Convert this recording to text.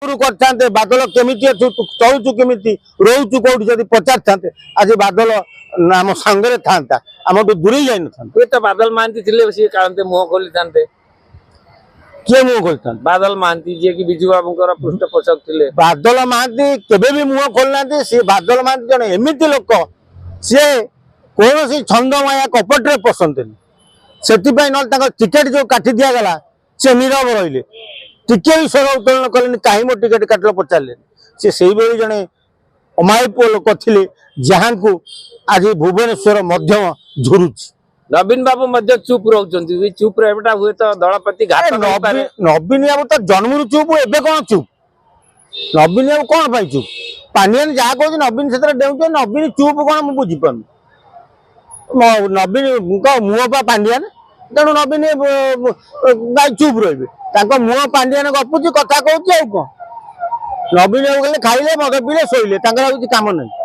करते बादल केमी चलुचु केमी रोचु कौटी जब पचार था आज बादल आम सांगे था आम दूरे जाइन तो बादल महांती थे सी कहते मुह खोली था किए मुह खोली था बादल महांती जी की विजु बाबू पृष्ठपोषक थे बादल महांती केबे भी मुह खोलना सी बादल महांती जन एमती लोक सी कौन सी छंदमाया कपटे पसंद से टिकेट जो काटी दिगला सी नीरव रही टिके भी स्वर उत्तोलन कले कहीं मो टिकेट काटल पचारे से जड़े अमायक लोक थे जहाँ को आज भुवनेश्वर मध्यम झुरुची नवीन बाबू चुप रोचे चुप रहा हुए तो दलपति नवीन बाबू तो जन्म चुप एवं कौन चुप नवीन बाबू कौन पाई चुप पांडियान जहाँ कह नवीन से डेउचे नवीन चुप कौन मुझे बुझीपार नवीन मुह पा पांडियान तेणु नवीन गाई चुप रे मुह पांडियान गपुची कथा कहूँ कौन नवीन बाबू खाइले मद पीले शोले कम नहीं